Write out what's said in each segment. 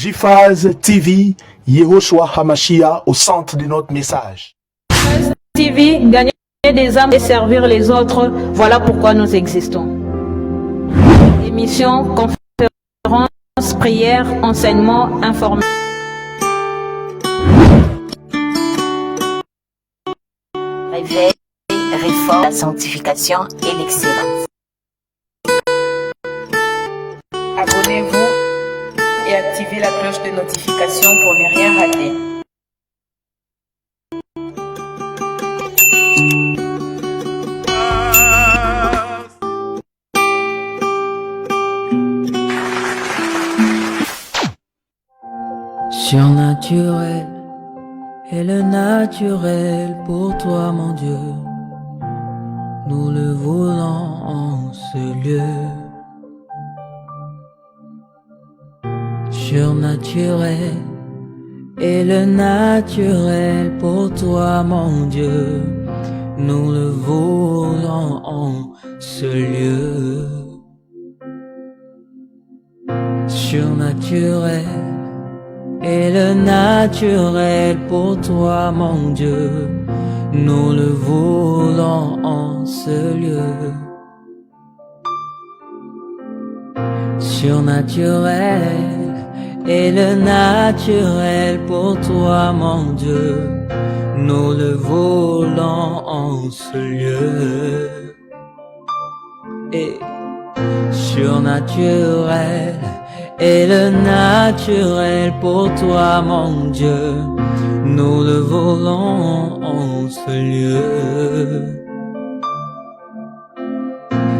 JPhase TV, Yehoshua Hamashia au centre de notre message. TV, gagner des âmes et servir les autres, voilà pourquoi nous existons. Émissions, conférences, prières, enseignements, informations. Réveil, réforme, la sanctification et l'excellence. Abonnez-vous et activez la cloche de notification pour ne rien rater. Surnaturel est le naturel pour toi, mon Dieu. Nous le voulons en ce lieu. Surnaturel est le naturel pour toi, mon Dieu. Nous le voulons en ce lieu. Surnaturel est le naturel pour toi, mon Dieu. Nous le voulons en ce lieu. Surnaturel est le naturel pour toi, mon Dieu. Nous le voulons en ce lieu. Et surnaturel est le naturel pour toi, mon Dieu. Nous le voulons en ce lieu.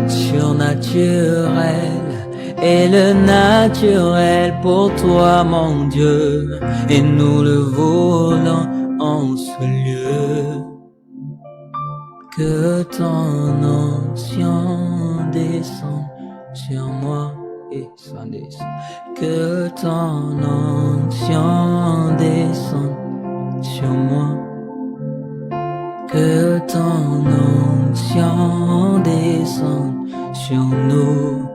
Surnaturel est le naturel pour toi, mon Dieu. Et nous le voulons en ce lieu. Que ton onction descende sur moi et s'en descende. Que ton onction descende sur moi. Que ton onction descende sur nous.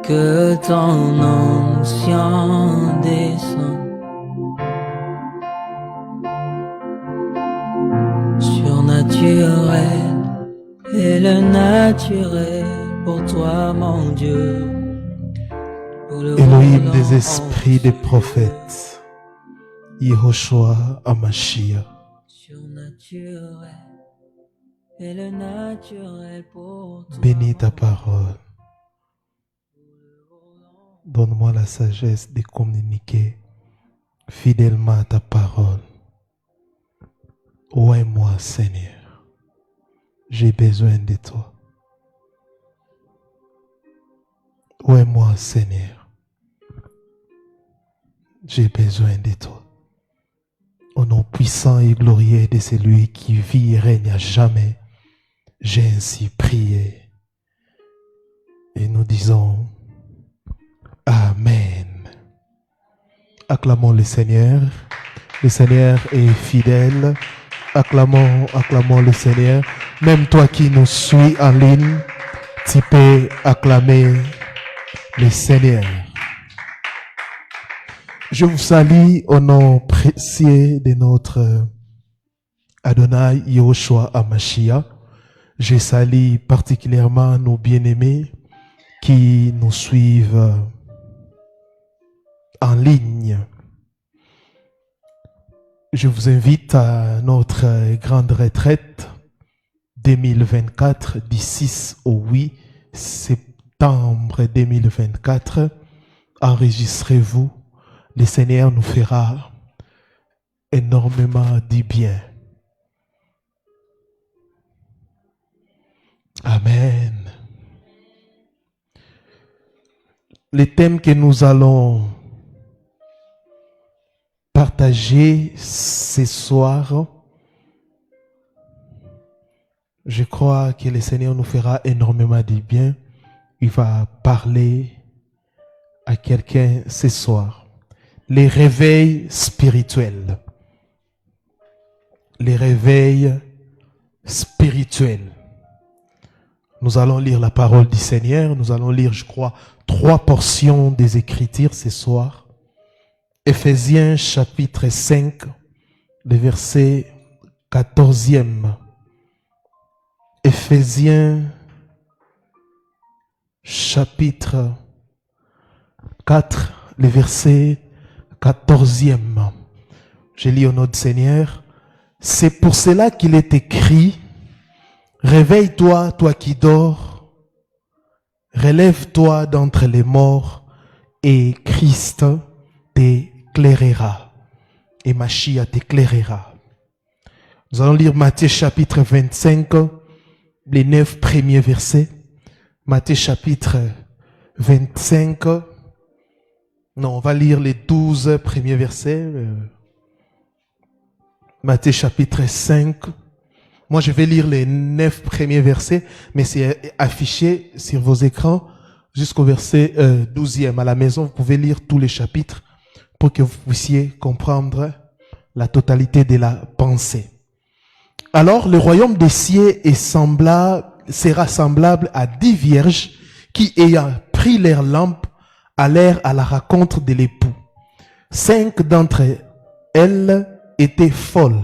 Que ton onction descende. Surnaturel est le naturel pour toi, mon Dieu. Elohim des esprits des prophètes, Yehoshua Hamashia. Surnaturel est le naturel pour toi. Bénis ta parole. Donne-moi la sagesse de communiquer fidèlement ta parole. Ouais-moi, Seigneur. J'ai besoin de toi. Ouais-moi, Seigneur. J'ai besoin de toi. Au nom puissant et glorieux de celui qui vit et règne à jamais, j'ai ainsi prié. Et nous disons Amen. Acclamons le Seigneur. Le Seigneur est fidèle. Acclamons le Seigneur. Même toi qui nous suis en ligne, tu peux acclamer le Seigneur. Je vous salue au nom précieux de notre Adonai Yehoshua Hamashia. Je salue particulièrement nos bien-aimés qui nous suivent en ligne. Je vous invite à notre grande retraite 2024 du 6 au 8 septembre 2024. Enregistrez-vous. Le Seigneur nous fera énormément du bien. Amen. Les thèmes que nous allons partager ce soir, je crois que le Seigneur nous fera énormément du bien. Il va parler à quelqu'un ce soir. Les réveils spirituels. Les réveils spirituels. Nous allons lire la parole du Seigneur. Nous allons lire, je crois, 3 portions des Écritures ce soir. Éphésiens chapitre 5, le verset 14e. Éphésiens chapitre 4, le verset 14e. Je lis au nom du Seigneur. C'est pour cela qu'il est écrit, réveille-toi, toi qui dors, relève-toi d'entre les morts, et Christ t'éclairera, et Machia t'éclairera. Nous allons lire Matthieu chapitre 25, les 9 premiers versets. Matthieu chapitre 25. Non, on va lire les 12 premiers versets. Matthieu chapitre 5. Moi, je vais lire les 9 premiers versets, mais c'est affiché sur vos écrans jusqu'au verset 12e. À la maison, vous pouvez lire tous les chapitres pour que vous puissiez comprendre la totalité de la pensée. Alors, le royaume des cieux sera semblable à 10 vierges qui, ayant pris leurs lampes, allèrent à la rencontre de l'époux. 5 d'entre elles étaient folles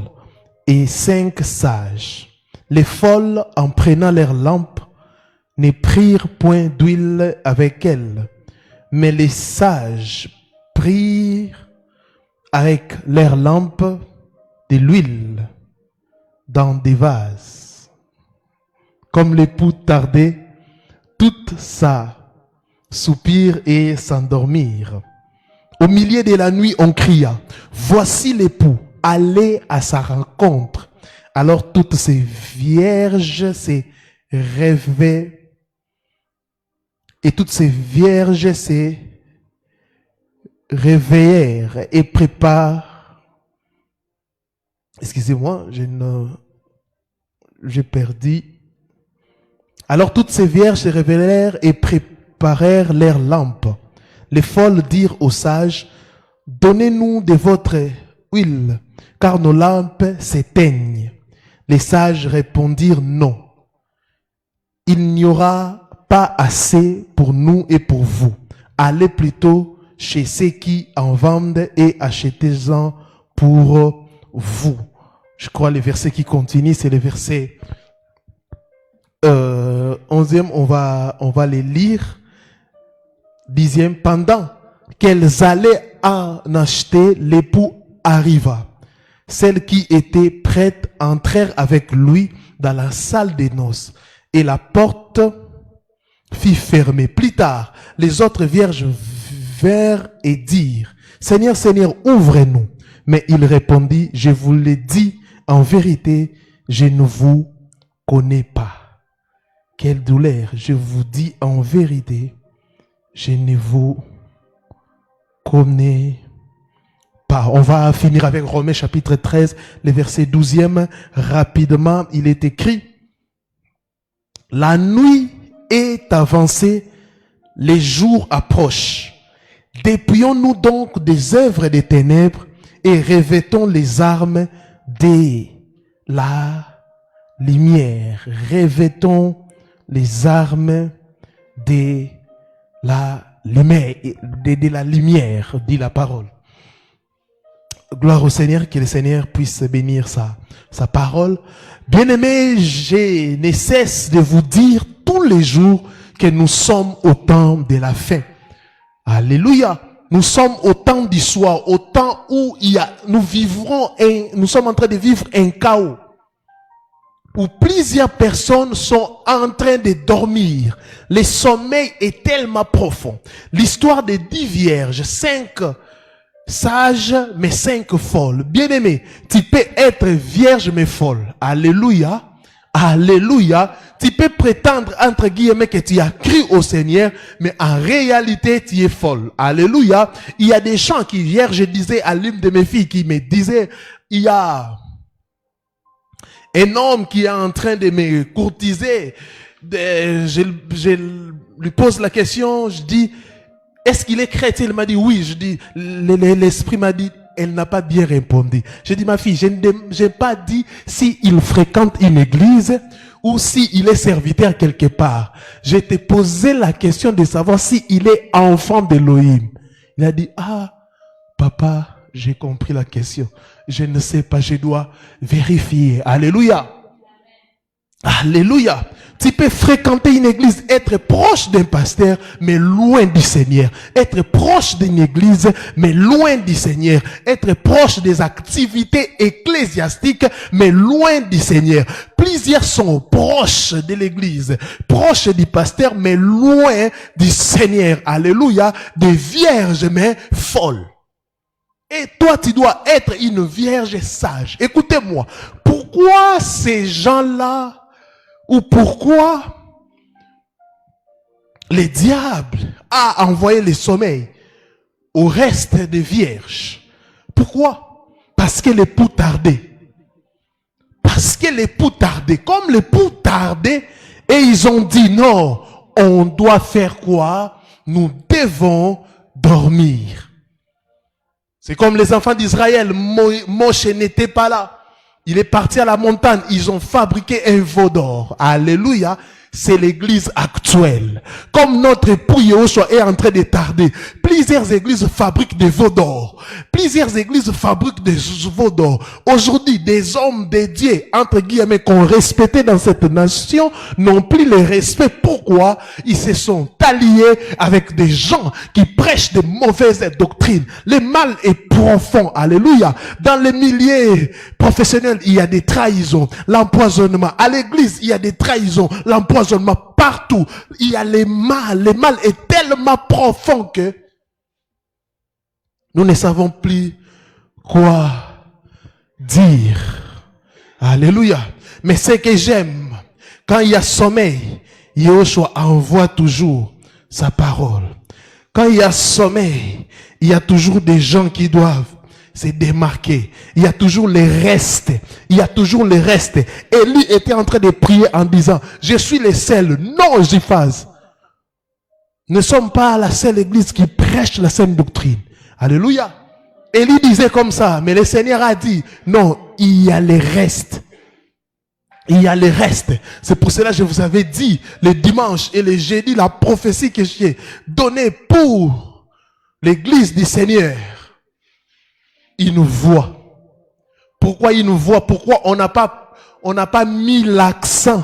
et 5 sages. Les folles, en prenant leurs lampes, ne prirent point d'huile avec elles, mais les sages prirent avec leurs lampes de l'huile dans des vases. Comme l'époux tardait, toutes ça soupirent et s'endormirent. Au milieu de la nuit, on cria, voici l'époux, allez à sa rencontre. Alors toutes ces vierges se réveillèrent. Et toutes ces vierges se réveillèrent et préparent. Excusez-moi, j'ai perdu. Alors toutes ces vierges se réveillèrent et préparèrent leurs lampes. Les folles dirent aux sages, donnez-nous de votre huile, car nos lampes s'éteignent. Les sages répondirent non. Il n'y aura pas assez pour nous et pour vous. Allez plutôt chez ceux qui en vendent et achetez-en pour vous. Je crois le verset qui continue, c'est le verset 11e, on va les lire. 10e, pendant qu'elles allaient en acheter, l'époux arriva. Celles qui étaient prêtes entrèrent avec lui dans la salle des noces et la porte fut fermée. Plus tard, les autres vierges vinrent et dirent, Seigneur, Seigneur, ouvre-nous. Mais il répondit, je vous l'ai dit, en vérité, je ne vous connais pas. Quelle douleur, je vous dis en vérité, je ne vous connais pas. On va finir avec Romains chapitre 13, le verset 12e. Rapidement, il est écrit, la nuit est avancée, les jours approchent. Dépouillons-nous donc des œuvres des ténèbres et revêtons les armes de la lumière. Revêtons les armes de la lumière, dit la parole. Gloire au Seigneur, que le Seigneur puisse bénir sa parole. Bien-aimés, je ne cesse de vous dire tous les jours que nous sommes au temps de la fin. Alléluia. Nous sommes au temps du soir, au temps où nous sommes en train de vivre un chaos, où plusieurs personnes sont en train de dormir. Le sommeil est tellement profond. L'histoire des 10 vierges, 5 sages, mais 5 folles. Bien-aimé, tu peux être vierge mais folle. Alléluia. Alléluia. Tu peux prétendre, entre guillemets, que tu as cru au Seigneur, mais en réalité, tu es folle. Alléluia. Il y a des gens qui, hier, je disais à l'une de mes filles qui me disait, il y a un homme qui est en train de me courtiser. Je lui pose la question, je dis, est-ce qu'il est chrétien? Il m'a dit oui. Je dis, l'esprit m'a dit, elle n'a pas bien répondu. J'ai dit, ma fille, je n'ai pas dit s'il fréquente une église ou s'il est serviteur quelque part. Je t'ai posé la question de savoir s'il est enfant d'Élohim. Il a dit, ah, papa, Papa, j'ai compris la question. Je ne sais pas, je dois vérifier. Alléluia. Alléluia. Tu peux fréquenter une église, être proche d'un pasteur, mais loin du Seigneur. Être proche d'une église, mais loin du Seigneur. Être proche des activités ecclésiastiques, mais loin du Seigneur. Plusieurs sont proches de l'église, proches du pasteur, mais loin du Seigneur. Alléluia. Des vierges, mais folles. Et toi, tu dois être une vierge sage. Écoutez-moi. Pourquoi ces gens-là, ou pourquoi le diable a envoyé le sommeil au reste des vierges? Pourquoi? Parce que l'époux tardait. Parce que l'époux tardait. Comme l'époux tardait, et ils ont dit non, on doit faire quoi? Nous devons dormir. C'est comme les enfants d'Israël. Moshe n'était pas là. Il est parti à la montagne. Ils ont fabriqué un veau d'or. Alléluia. C'est l'église actuelle. Comme notre époux Yahushua est en train de tarder, plusieurs églises fabriquent des veaux d'or. Plusieurs églises fabriquent des veaux d'or. Aujourd'hui, des hommes dédiés, entre guillemets, qu'on respectait dans cette nation, n'ont plus le respect. Pourquoi? Ils se sont alliés avec des gens qui prêchent de mauvaises doctrines. Le mal est profond. Alléluia. Dans les milieux professionnels, il y a des trahisons, l'empoisonnement. À l'église, il y a des trahisons, l'empoisonnement. Partout, il y a le mal. Le mal est tellement profond que nous ne savons plus quoi dire. Alléluia. Mais ce que j'aime, quand il y a sommeil, Yahushua envoie toujours sa parole. Quand il y a sommeil, il y a toujours des gens qui doivent se démarquer. Il y a toujours les restes. Il y a toujours les restes. Élie était en train de prier en disant, je suis le seul, non Jiphaz. Nous ne sommes pas la seule église qui prêche la saine doctrine. Alléluia. Élie disait comme ça, mais le Seigneur a dit, non, il y a les restes. Il y a les restes. C'est pour cela que je vous avais dit, le dimanche et le jeudi, la prophétie que j'ai donnée pour l'église du Seigneur. Il nous voit. Pourquoi il nous voit? Pourquoi on n'a pas mis l'accent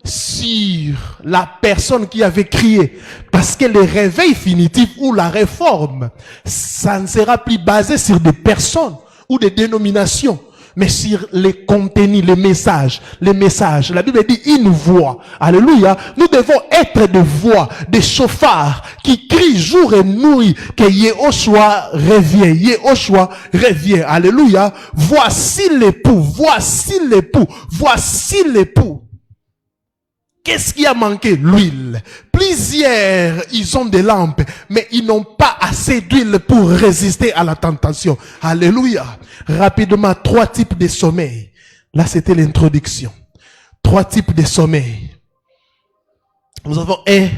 sur la personne qui avait crié? Parce que le réveil définitif ou la réforme, ça ne sera plus basé sur des personnes ou des dénominations, mais sur les contenus, les messages. La Bible dit, il nous voit. Alléluia. Nous devons être des voix, des chauffards qui crient jour et nuit que Yahushua revient. Yahushua revient. Alléluia. Voici l'époux. Voici l'époux. Voici l'époux. Qu'est-ce qui a manqué? L'huile. Plusieurs, ils ont des lampes, mais ils n'ont pas assez d'huile pour résister à la tentation. Alléluia. Rapidement, 3 types de sommeil. Là, c'était l'introduction. 3 types de sommeil. Nous avons un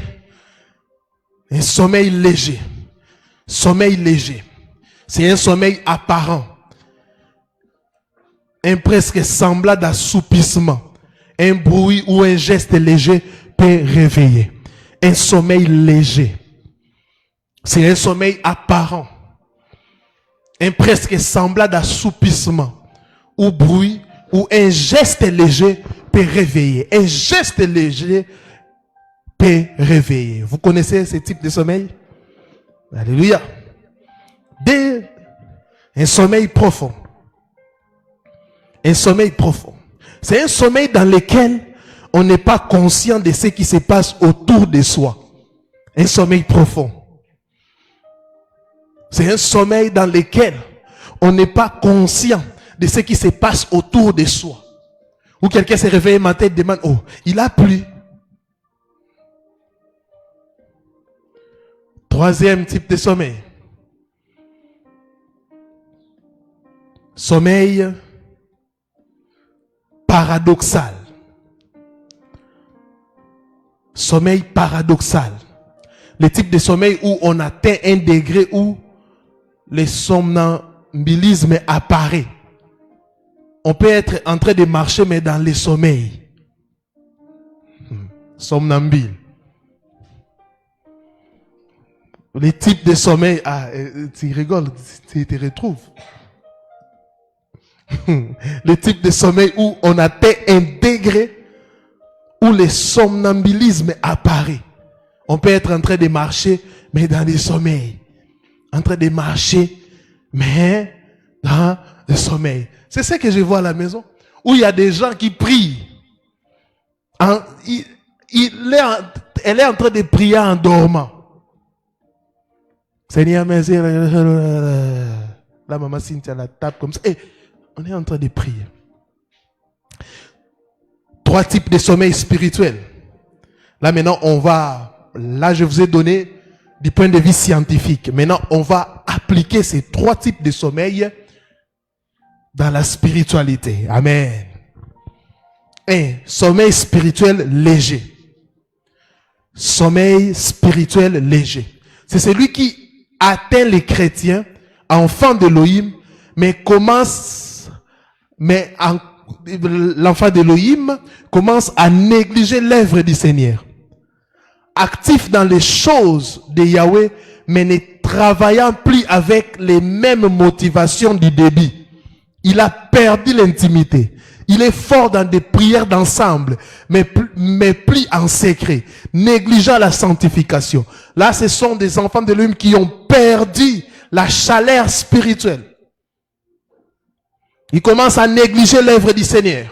sommeil léger. Sommeil léger. C'est un sommeil apparent. Un presque semblable d'assoupissement. Un bruit ou un geste léger peut réveiller. Un sommeil léger. C'est un sommeil apparent. Un presque semblable d'assoupissement. Ou bruit ou un geste léger peut réveiller. Un geste léger peut réveiller. Vous connaissez ce type de sommeil? Alléluia. Un sommeil profond. Un sommeil profond. C'est un sommeil dans lequel on n'est pas conscient de ce qui se passe autour de soi. Un sommeil profond. C'est un sommeil dans lequel on n'est pas conscient de ce qui se passe autour de soi. Ou quelqu'un se réveille matin et demande, oh, il a plu. 3e type de sommeil. Sommeil paradoxal. Sommeil paradoxal. Le type de sommeil où on atteint un degré où le somnambulisme apparaît. On peut être en train de marcher mais dans le sommeil. Somnambule. Les types de sommeil, tu rigoles, tu te retrouves. Les types de sommeil où on atteint un degré où le somnambulisme apparaît. On peut être en train de marcher, mais dans le sommeil. En train de marcher, mais dans le sommeil. C'est ça que je vois à la maison. Où il y a des gens qui prient. Elle est en train de prier en dormant. Seigneur, merci. La maman Cynthia la tape comme ça. Et on est en train de prier. 3 types de sommeil spirituel. Là maintenant, là je vous ai donné du point de vue scientifique. Maintenant, on va appliquer ces 3 types de sommeil dans la spiritualité. Amen. 1. Sommeil spirituel léger. Sommeil spirituel léger. C'est celui qui atteint les chrétiens, enfants d'Élohim, l'enfant d'Élohim commence à négliger l'œuvre du Seigneur. Actif dans les choses de Yahweh, mais ne travaillant plus avec les mêmes motivations du début. Il a perdu l'intimité. Il est fort dans des prières d'ensemble, mais plus en secret, négligeant la sanctification. Là, ce sont des enfants de l'homme qui ont perdu la chaleur spirituelle. Il commence à négliger l'œuvre du Seigneur.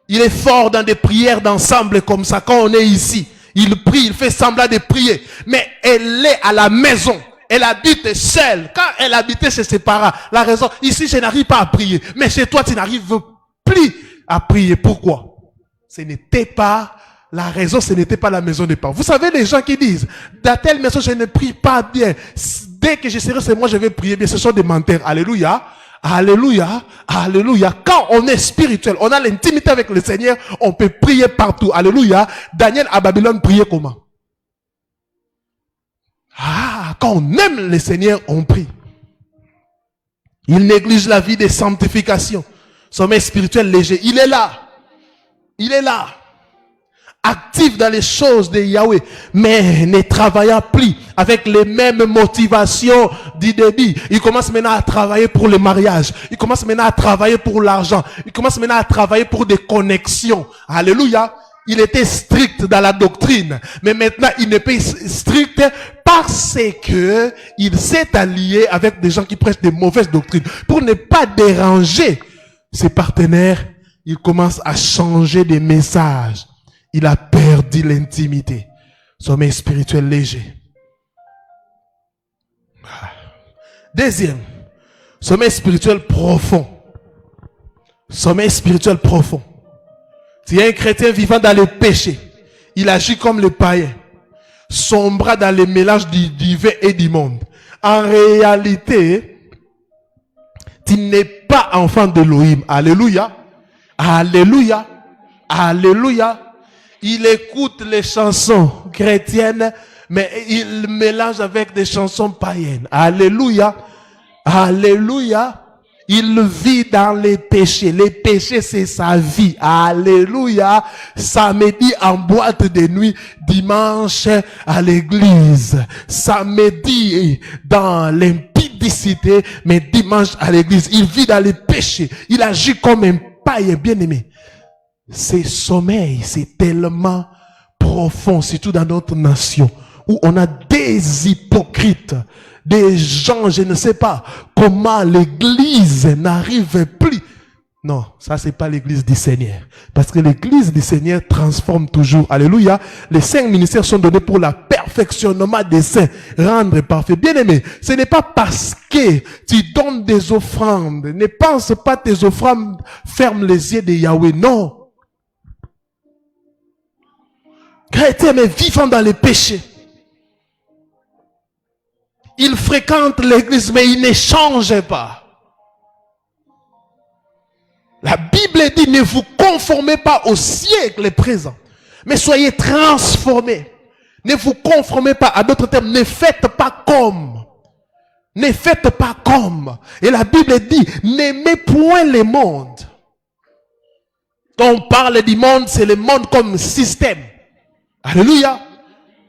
Il est fort dans des prières d'ensemble comme ça. Quand on est ici, il prie, il fait semblant de prier. Mais elle est à la maison. Elle habite seule. Quand elle habitait chez ses parents, la raison, ici je n'arrive pas à prier. Mais chez toi, tu n'arrives plus à prier. Pourquoi? Ce n'était pas la raison, ce n'était pas la maison des parents. Vous savez les gens qui disent, dans telle maison je ne prie pas bien. Dès que je serai chez moi, je vais prier bien. Ce sont des menteurs. Alléluia. Alléluia, alléluia. Quand on est spirituel, on a l'intimité avec le Seigneur, on peut prier partout. Alléluia. Daniel à Babylone priait comment? Quand on aime le Seigneur, on prie. Il néglige la vie de sanctification. Sommeil spirituel léger. Il est là. Il est là. Actif dans les choses de Yahweh, mais ne travaillant plus avec les mêmes motivations du début. Il commence maintenant à travailler pour le mariage. Il commence maintenant à travailler pour l'argent. Il commence maintenant à travailler pour des connexions. Alléluia. Il était strict dans la doctrine, mais maintenant il n'est pas strict parce que il s'est allié avec des gens qui prêchent des mauvaises doctrines. Pour ne pas déranger ses partenaires, il commence à changer des messages. Il a perdu l'intimité. Sommeil spirituel léger. Deuxième, sommeil spirituel profond. Sommeil spirituel profond. S'il y a un chrétien vivant dans le péché, il agit comme le païen, sombra dans le mélange du divin et du monde. En réalité, tu n'es pas enfant d'Élohim. Alléluia. Alléluia. Alléluia. Il écoute les chansons chrétiennes, mais il mélange avec des chansons païennes. Alléluia. Alléluia. Il vit dans les péchés. Les péchés, c'est sa vie. Alléluia. Samedi en boîte de nuit, dimanche à l'église. Samedi dans l'impudicité, mais dimanche à l'église. Il vit dans les péchés. Il agit comme un païen bien-aimé. Ce sommeil, c'est tellement profond, surtout dans notre nation, où on a des hypocrites, des gens, je ne sais pas comment l'église n'arrive plus. Non, ça c'est pas l'église du Seigneur. Parce que l'église du Seigneur transforme toujours. Alléluia. Les 5 ministères sont donnés pour le perfectionnement des saints. Rendre parfait. Bien aimé, ce n'est pas parce que tu donnes des offrandes. Ne pense pas tes offrandes ferment les yeux de Yahweh. Non. Chrétien, mais vivant dans les péchés. Il fréquente l'église, mais il ne change pas. La Bible dit, ne vous conformez pas au siècle présent, mais soyez transformés. Ne vous conformez pas, à d'autres termes, ne faites pas comme. Ne faites pas comme. Et la Bible dit, n'aimez point le monde. Quand on parle du monde, c'est le monde comme système. Alléluia.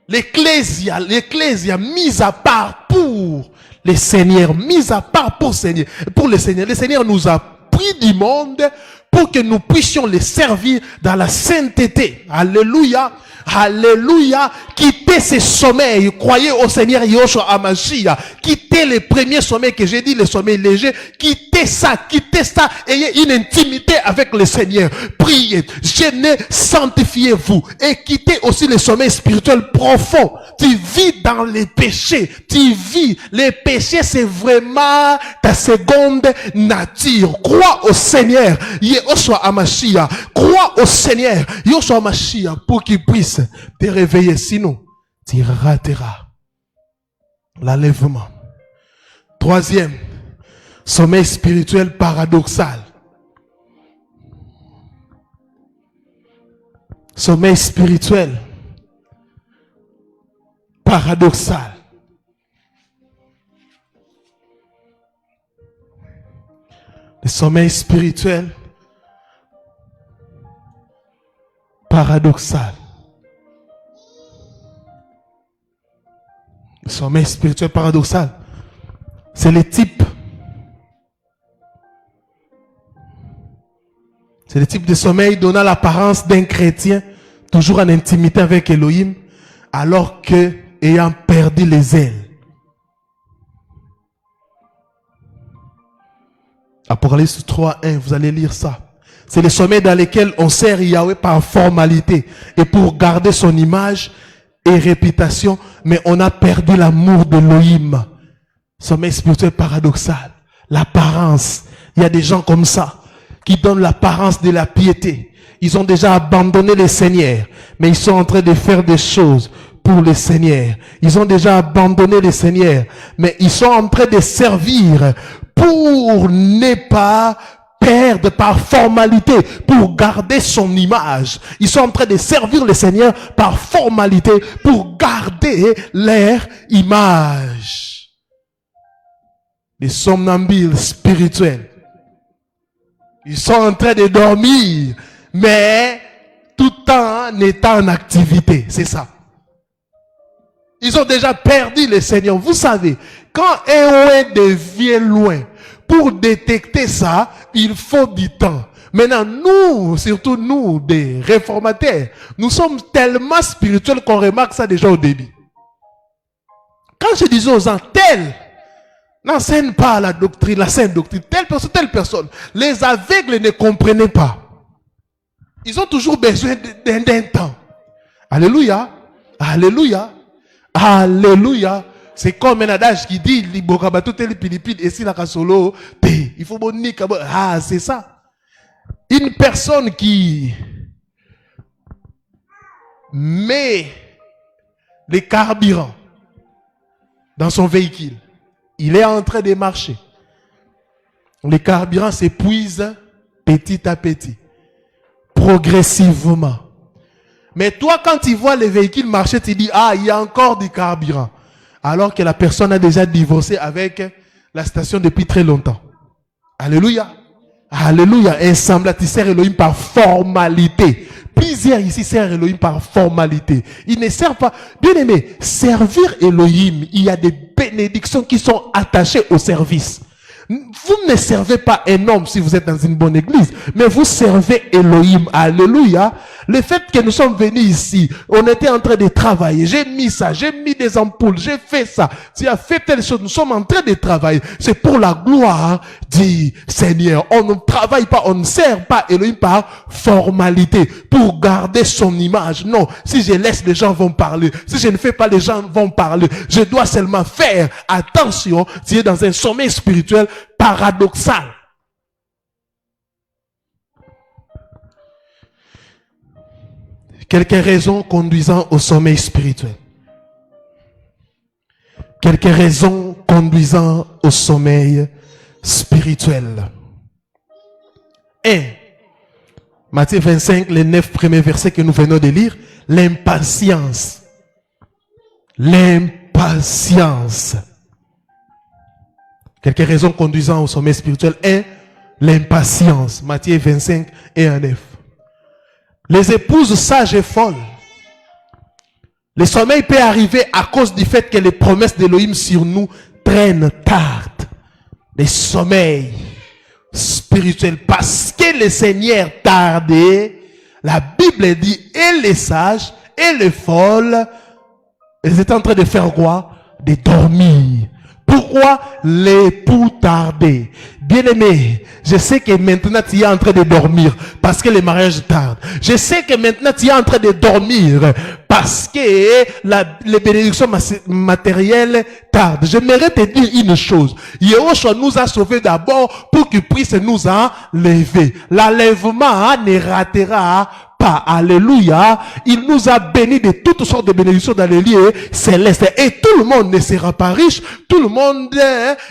l'ecclésia mise à part pour les seigneurs, mise à part pour les seigneurs. Le Seigneur nous a pris du monde pour que nous puissions les servir dans la sainteté. Alléluia. Alléluia. Quittez ces sommeils. Croyez au Seigneur Yoshua Hamashiach. Quittez les premiers sommeils que j'ai dit, les sommeils légers. Quittez ça. Ayez une intimité avec le Seigneur. Priez, jeûnez, sanctifiez-vous. Et quittez aussi les sommeils spirituels profonds. Tu vis dans les péchés. Tu vis. Les péchés, c'est vraiment ta seconde nature. Crois au Seigneur Yoshua Hamashiach. Crois au Seigneur Yoshua Hamashiach pour qu'il puisse te réveiller, sinon tu rateras l'enlèvement. Troisième, sommeil spirituel paradoxal. Sommeil spirituel paradoxal. Le sommeil spirituel paradoxal. Le sommeil spirituel paradoxal, c'est le type de sommeil donnant l'apparence d'un chrétien toujours en intimité avec Elohim, alors que ayant perdu les ailes. Apocalypse 3:1, vous allez lire ça. C'est le sommeil dans lequel on sert Yahweh par formalité et pour garder son image et réputation, mais on a perdu l'amour de l'Elohim. Sommeil spirituel paradoxal. L'apparence. Il y a des gens comme ça qui donnent l'apparence de la piété. Ils ont déjà abandonné le Seigneur, mais ils sont en train de faire des choses pour le Seigneur. Ils ont déjà abandonné le Seigneur, mais ils sont en train de servir pour ne pas perdre par formalité, pour garder son image. Ils sont en train de servir le Seigneur par formalité, pour garder leur image. Les somnambules spirituels. Ils sont en train de dormir, mais tout en étant en activité. C'est ça. Ils ont déjà perdu le Seigneur. Vous savez, quand un loin devient loin, pour détecter ça, il faut du temps. Maintenant, nous, surtout nous, des réformataires, nous sommes tellement spirituels qu'on remarque ça déjà au début. Quand je disais aux gens, tel n'enseigne pas la doctrine, la sainte doctrine, telle personne, les aveugles ne comprenaient pas. Ils ont toujours besoin d'un temps. Alléluia. Alléluia. Alléluia. C'est comme un adage qui dit, il faut monique. Ah, c'est ça. Une personne qui met les carburants dans son véhicule, il est en train de marcher. Les carburants s'épuisent petit à petit, progressivement. Mais toi, quand tu vois les véhicules marcher, tu dis, ah, il y a encore du carburant. Alors que la personne a déjà divorcé avec la station depuis très longtemps. Alléluia. Alléluia. Ensemble, tu sers Elohim par formalité. Plusieurs ici servent Elohim par formalité. Ils ne servent pas. Bien aimé, servir Elohim, il y a des bénédictions qui sont attachées au service. Vous ne servez pas un homme si vous êtes dans une bonne église, mais vous servez Elohim. Alléluia. Le fait que nous sommes venus ici, on était en train de travailler. J'ai mis ça, j'ai mis des ampoules, j'ai fait ça. Tu as fait telle chose, nous sommes en train de travailler. C'est pour la gloire du Seigneur. On ne travaille pas, on ne sert pas Elohim par formalité, pour garder son image. Non, si je laisse, les gens vont parler. Si je ne fais pas, les gens vont parler. Je dois seulement faire attention. Tu es dans un sommeil spirituel paradoxal. Quelques raisons conduisant au sommeil spirituel. Quelques raisons conduisant au sommeil spirituel. 1. Matthieu 25, les 9 premiers versets que nous venons de lire. L'impatience. L'impatience. Quelques raisons conduisant au sommeil spirituel. 1. L'impatience. Matthieu 25 et 9. Les épouses sages et folles. Le sommeil peut arriver à cause du fait que les promesses d'Élohim sur nous traînent tard. Le sommeil spirituel. Parce que le Seigneur tardait, la Bible dit, et les sages, et les folles, ils étaient en train de faire quoi? De dormir. Pourquoi l'époux tardait? Bien-aimé, je sais que maintenant tu es en train de dormir parce que le mariage tarde. Je sais que maintenant tu es en train de dormir parce que les bénédictions matérielles tardent. J'aimerais te dire une chose. Yahushua nous a sauvés d'abord pour qu'il puisse nous enlever. L'enlèvement ne ratera pas. Alléluia. Il nous a bénis de toutes sortes de bénédictions dans les lieux célestes. Et tout le monde ne sera pas riche. Tout le monde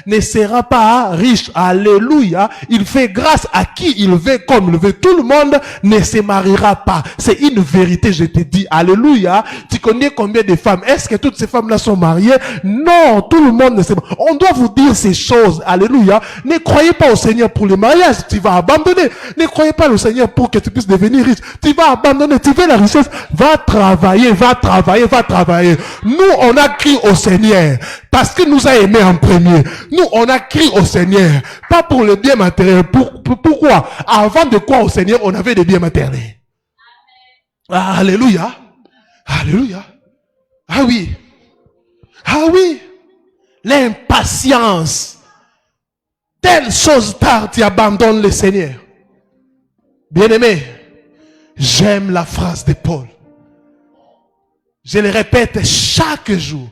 ne sera pas riche. Alléluia. Il fait grâce à qui il veut, comme il veut. Tout le monde ne se mariera pas. C'est une vérité, je te dis. Alléluia. Tu connais combien de femmes? Est-ce que toutes ces femmes-là sont mariées? Non, tout le monde ne se marie. On doit vous dire ces choses. Alléluia. Ne croyez pas au Seigneur pour le mariage. Tu vas abandonner. Ne croyez pas au Seigneur pour que tu puisses devenir riche. Tu vas abandonner. Tu veux la richesse. Va travailler, va travailler, va travailler. Nous, on a crié au Seigneur parce qu'il nous a aimés en premier. Nous, on a crié au Seigneur. Pas pour le bien matériel. Pourquoi? Avant de croire au Seigneur, on avait des biens matériels. Alléluia. Alléluia. Ah oui. Ah oui. L'impatience. Telle chose tard, tu abandonnes le Seigneur. Bien-aimé, j'aime la phrase de Paul. Je le répète chaque jour.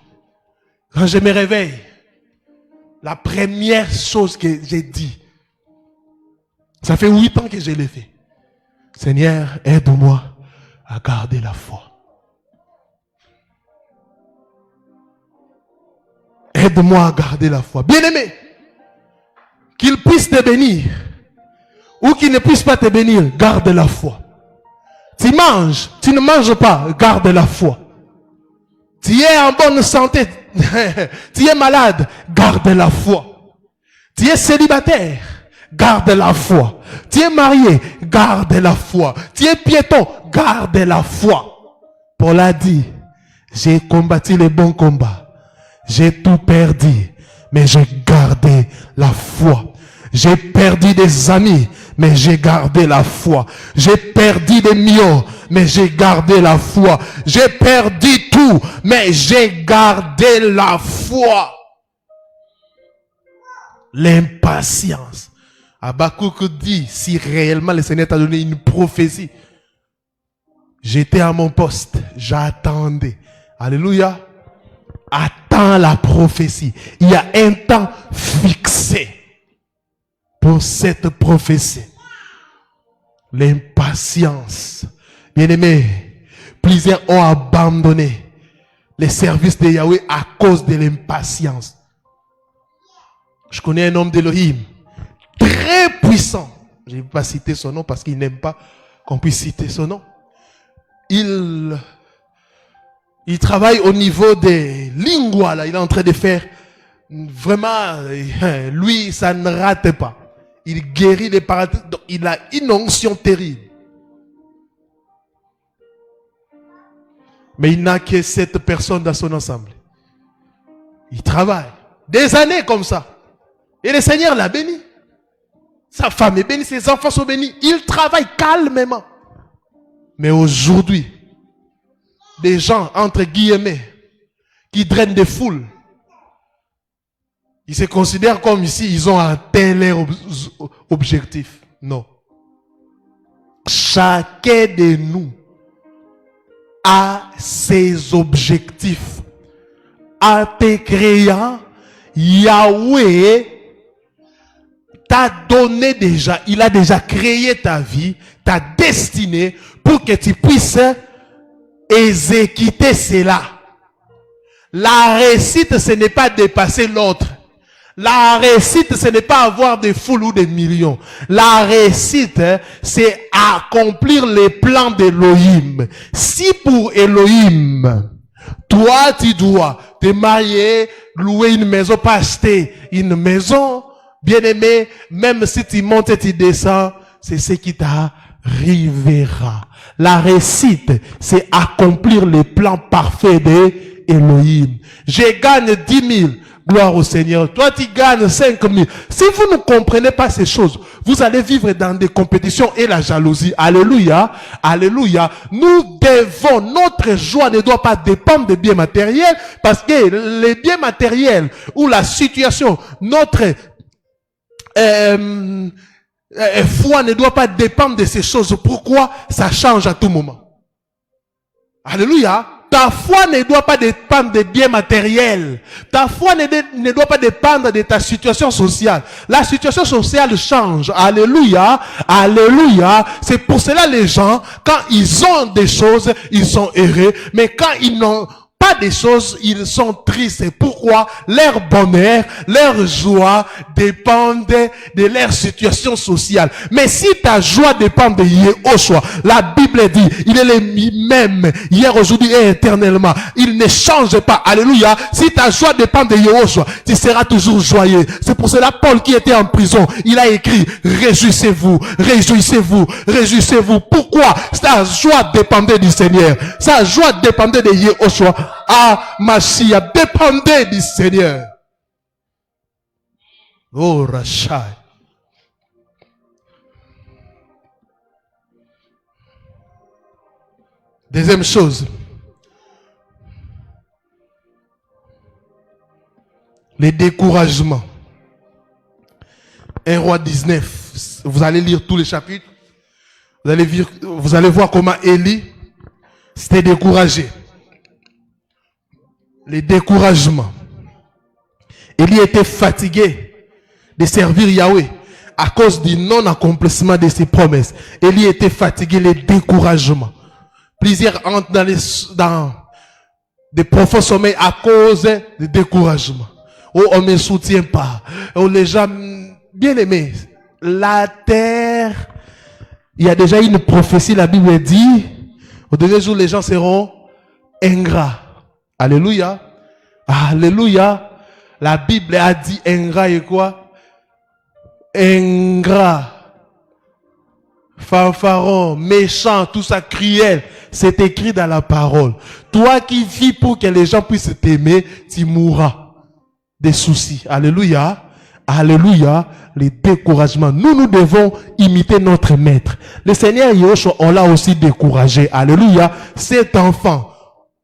Quand je me réveille, la première chose que j'ai dit, ça fait 8 ans que je l'ai fait. Seigneur, aide-moi à garder la foi. Aide-moi à garder la foi. Bien-aimé, qu'il puisse te bénir ou qu'il ne puisse pas te bénir, garde la foi. Tu manges, tu ne manges pas, garde la foi. Tu es en bonne santé, tu es malade, garde la foi. Tu es célibataire, garde la foi. Tu es marié, garde la foi. Tu es piéton, garde la foi. Paul a dit, j'ai combattu le bon combat. J'ai tout perdu, mais j'ai gardé la foi. J'ai perdu des amis, mais j'ai gardé la foi. J'ai perdu des millions, mais j'ai gardé la foi. J'ai perdu tout, mais j'ai gardé la foi. L'impatience. Habakkuk dit, si réellement le Seigneur t'a donné une prophétie, j'étais à mon poste, j'attendais. Alléluia. Attends la prophétie. Il y a un temps fixé pour cette prophétie. L'impatience. Bien-aimés, plusieurs ont abandonné les services de Yahweh à cause de l'impatience. Je connais un homme d'Élohim très puissant. Je ne vais pas citer son nom parce qu'il n'aime pas qu'on puisse citer son nom. Il travaille au niveau des lingua, là. Il est en train de faire vraiment, lui, ça ne rate pas. Il guérit les paralytiques. Donc, il a une onction terrible. Mais il n'a que 7 personnes dans son ensemble. Il travaille des années comme ça. Et le Seigneur l'a béni. Sa femme est bénie, ses enfants sont bénis. Il travaille calmement. Mais aujourd'hui, des gens, entre guillemets, qui drainent des foules, ils se considèrent comme ici, ils ont atteint leur objectif. Non. Chacun de nous a ses objectifs. En te créant, Yahweh t'a donné déjà, il a déjà créé ta vie, ta destinée, pour que tu puisses exécuter cela. La réussite, ce n'est pas dépasser l'autre. La réussite, ce n'est pas avoir des foules ou des millions. La réussite, c'est accomplir les plans d'Élohim. Si pour Élohim, toi, tu dois te marier, louer une maison, pas acheter une maison, bien-aimé, même si tu montes et tu descends, c'est ce qui t'arrivera. La réussite, c'est accomplir les plans parfaits d'Élohim. Je gagne 10 000. Gloire au Seigneur. Toi, tu gagnes 5 000. Si vous ne comprenez pas ces choses, vous allez vivre dans des compétitions et la jalousie. Alléluia. Alléluia. Nous devons, notre joie ne doit pas dépendre des biens matériels, parce que les biens matériels ou la situation, notre foi ne doit pas dépendre de ces choses. Pourquoi? Ça change à tout moment. Alléluia. Ta foi ne doit pas dépendre des biens matériels. Ta foi ne doit pas dépendre de ta situation sociale. La situation sociale change. Alléluia. Alléluia. C'est pour cela les gens, quand ils ont des choses, ils sont heureux. Mais quand ils n'ont pas des choses, ils sont tristes. Pourquoi? Leur bonheur, leur joie dépendent de leur situation sociale. Mais si ta joie dépend de Yehoshua, la Bible dit, il est le même hier, aujourd'hui et éternellement. Il ne change pas. Alléluia. Si ta joie dépend de Yehoshua, tu seras toujours joyeux. C'est pour cela Paul, qui était en prison, il a écrit, réjouissez-vous, réjouissez-vous, réjouissez-vous. Pourquoi? Sa joie dépendait du Seigneur. Sa joie dépendait de Yehoshua. Ah, Machia, dépendez du Seigneur. Oh, Rachai. Deuxième chose. Les découragements. 1 Roi 19. Vous allez lire tous les chapitres. Vous allez voir comment Élie s'était découragé. Les découragements. Élie était fatigué de servir Yahweh à cause du non-accomplissement de ses promesses. Élie était fatigué, les découragements. Plusieurs entrent dans des profonds sommeils à cause des découragements. Oh, on ne me soutient pas. Oh, les gens, bien aimés, la terre, il y a déjà une prophétie, la Bible dit, au dernier jour, les gens seront ingrats. Alléluia. Alléluia. La Bible a dit ingrat et quoi? Ingrat. Fanfaron, méchant, tout ça, cruel. C'est écrit dans la parole. Toi qui vis pour que les gens puissent t'aimer, tu mourras des soucis. Alléluia. Alléluia. Les découragements. Nous devons imiter notre maître. Le Seigneur Yahushua, on l'a aussi découragé. Alléluia. Cet enfant,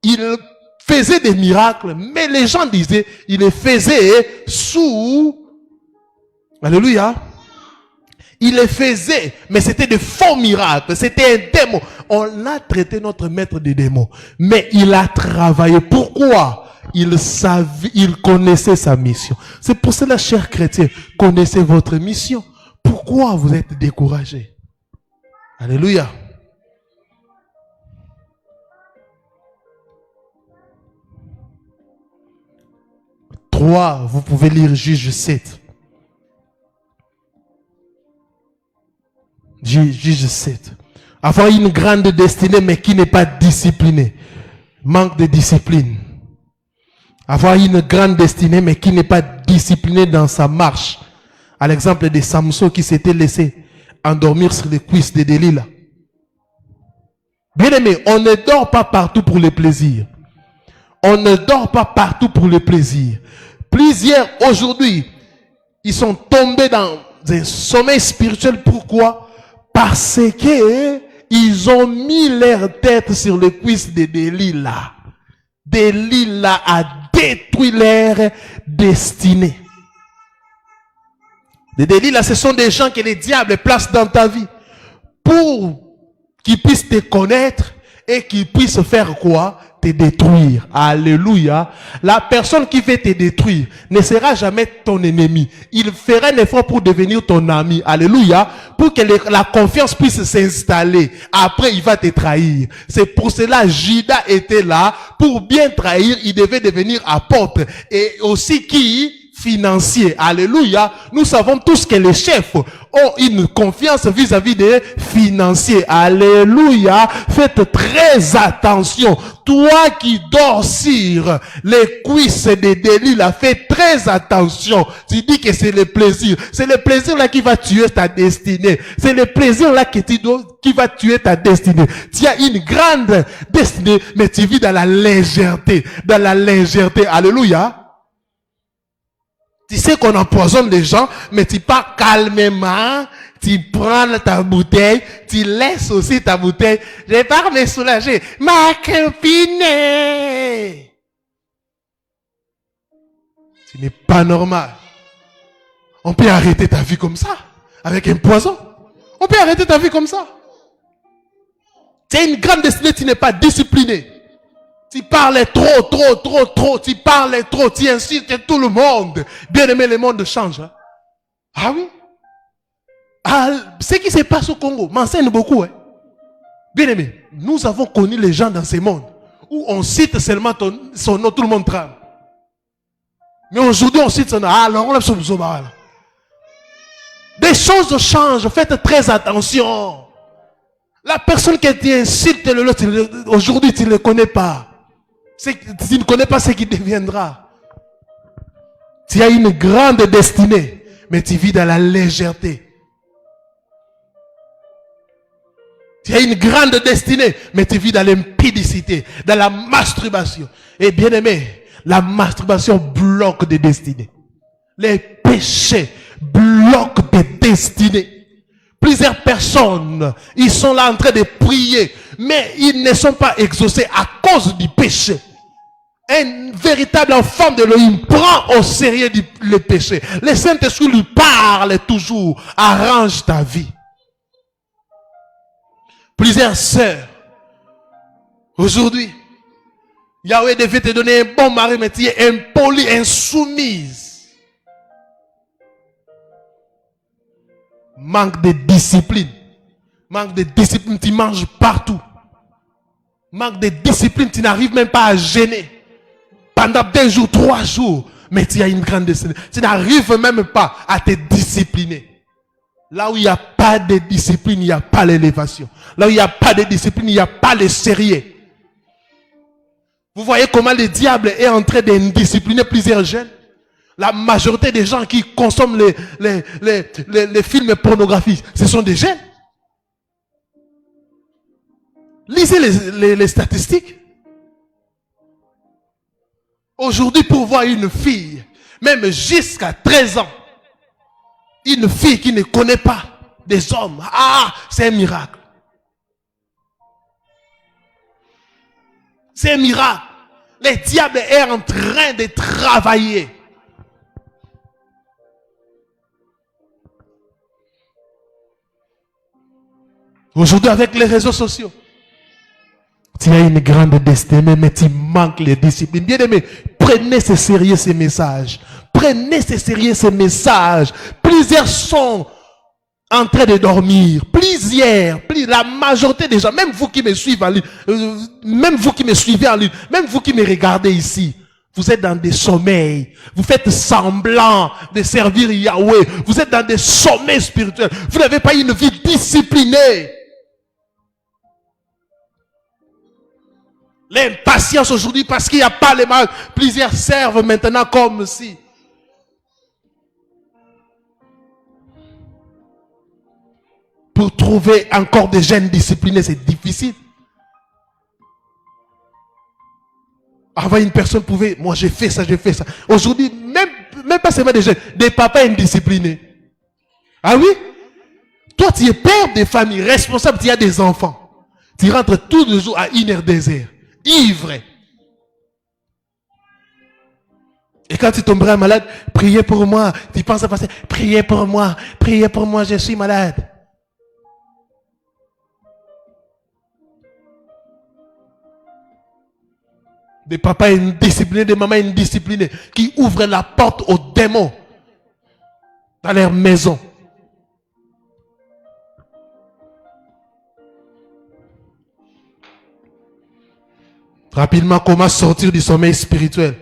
il faisait des miracles, mais les gens disaient, il les faisait sous... Alléluia. Il les faisait, mais c'était de faux miracles. C'était un démon. On a traité notre maître de démon. Mais il a travaillé. Pourquoi? Il savait, il connaissait sa mission. C'est pour cela, chers chrétiens, connaissez votre mission. Pourquoi vous êtes découragés? Alléluia. Vous pouvez lire Juge 7. Juge 7. Avoir une grande destinée, mais qui n'est pas discipliné. Manque de discipline. Avoir une grande destinée, mais qui n'est pas discipliné dans sa marche. À l'exemple de Samson qui s'était laissé endormir sur les cuisses de Delilah. Bien aimé, on ne dort pas partout pour le plaisir. On ne dort pas partout pour le plaisir. Plusieurs aujourd'hui, ils sont tombés dans un sommeil spirituel. Pourquoi? Parce que ils ont mis leur tête sur les cuisses de Delilah. Delilah a détruit leur destinée. Les Delilah, ce sont des gens que les diables placent dans ta vie pour qu'ils puissent te connaître et qu'ils puissent faire quoi? Te détruire. Alléluia. La personne qui veut te détruire ne sera jamais ton ennemi. Il fera un effort pour devenir ton ami. Alléluia. Pour que la confiance puisse s'installer. Après, il va te trahir. C'est pour cela Judas était là. Pour bien trahir, il devait devenir apôtre. Et aussi qui financiers. Alléluia. Nous savons tous que les chefs ont une confiance vis-à-vis des financiers. Alléluia. Faites très attention. Toi qui dors sur les cuisses des Delilah, fais très attention. Tu dis que c'est le plaisir. C'est le plaisir là qui va tuer ta destinée. C'est le plaisir là qui va tuer ta destinée. Tu as une grande destinée, mais tu vis dans la légèreté. Dans la légèreté. Alléluia. Tu sais qu'on empoisonne les gens, mais tu pars calmement, tu prends ta bouteille, tu laisses aussi ta bouteille. Je pars me soulager. Ma copine! Ce n'est pas normal. On peut arrêter ta vie comme ça, avec un poison. On peut arrêter ta vie comme ça. Tu as une grande destinée, tu n'es pas discipliné. Tu parles trop, tu parles trop, tu insultes tout le monde. Bien aimé, le monde change. Hein? Ah oui? Ah, ce qui se passe au Congo m'enseigne beaucoup. Hein? Bien aimé, nous avons connu les gens dans ces mondes où on cite seulement son nom, tout le monde tremble. Mais aujourd'hui, on cite son nom. Ah, alors on lève son bras. Des choses changent, faites très attention. La personne qui t'insulte, aujourd'hui, tu ne le connais pas. Tu ne connais pas ce qui deviendra. Tu as une grande destinée, mais tu vis dans la légèreté. Tu as une grande destinée, mais tu vis dans l'impudicité, dans la masturbation. Et bien aimé, la masturbation bloque des destinées. Les péchés bloquent des destinées. Plusieurs personnes, ils sont là en train de prier, mais ils ne sont pas exaucés à cause du péché. Un véritable enfant de l'Élohim prend au sérieux le péché. Le Saint-Esprit lui parle toujours. Arrange ta vie. Plusieurs sœurs, aujourd'hui, Yahweh devait te donner un bon mari, mais tu es impoli, insoumise. Manque de discipline. Manque de discipline, tu manges partout. Manque de discipline, tu n'arrives même pas à jeûner. Pendant 2 jours, 3 jours, mais tu as une grande destinée. Tu n'arrives même pas à te discipliner. Là où il n'y a pas de discipline, il n'y a pas l'élévation. Là où il n'y a pas de discipline, il n'y a pas le sérieux. Vous voyez comment le diable est en train d'indiscipliner plusieurs jeunes. La majorité des gens qui consomment les films pornographiques, ce sont des jeunes. Lisez les statistiques. Aujourd'hui, pour voir une fille, même jusqu'à 13 ans, une fille qui ne connaît pas des hommes, ah, c'est un miracle. C'est un miracle. Le diable est en train de travailler. Aujourd'hui, avec les réseaux sociaux, tu as une grande destinée, mais tu manques les disciplines. Bien aimé, prenez ce sérieux ces messages. Prenez ce sérieux ces messages. Plusieurs sont en train de dormir. La majorité des gens, même vous qui me suivez en ligne, même vous qui me suivez en ligne, même vous qui me regardez ici, vous êtes dans des sommeils. Vous faites semblant de servir Yahweh. Vous êtes dans des sommeils spirituels. Vous n'avez pas une vie disciplinée. L'impatience aujourd'hui parce qu'il n'y a pas les mal. Plusieurs servent maintenant comme si. Pour trouver encore des jeunes disciplinés, c'est difficile. Avant, une personne pouvait, moi j'ai fait ça. Aujourd'hui, même pas seulement des jeunes, des papas indisciplinés. Ah oui? Toi, tu es père de famille, responsable, tu as des enfants. Tu rentres tous les jours à 1h désert. Ivre. Et quand tu tomberas malade, priez pour moi. Tu penses à passer, priez pour moi, je suis malade. Des papas indisciplinés, des mamans indisciplinées qui ouvrent la porte aux démons dans leur maison. Rapidement, comment sortir du sommeil spirituel?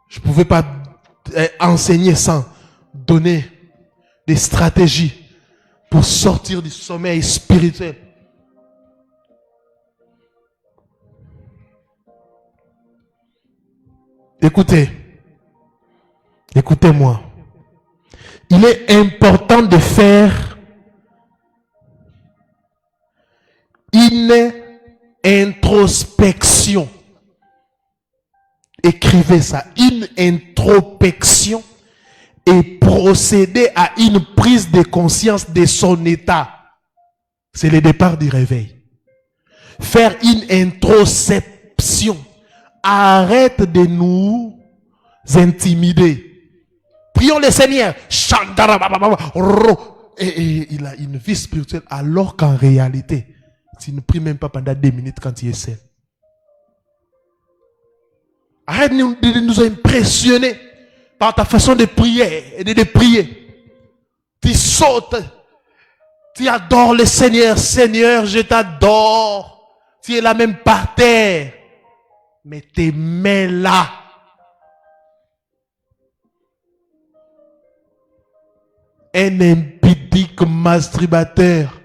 Je ne pouvais pas enseigner, sans donner des stratégies pour sortir du sommeil spirituel. Écoutez-moi. Il est important de faire une introspection. Écrivez ça, une introspection et procéder à une prise de conscience de son état. C'est le départ du réveil. Faire une introspection. Arrête de nous intimider. Prions le Seigneur. Et il a une vie spirituelle alors qu'en réalité, tu ne pries même pas pendant 2 minutes quand tu es seul. Arrête de nous impressionner par ta façon de prier et de prier. Tu sautes. Tu adores le Seigneur. Seigneur, je t'adore. Tu es là même par terre. Mais tes mains là. Un impudique masturbateur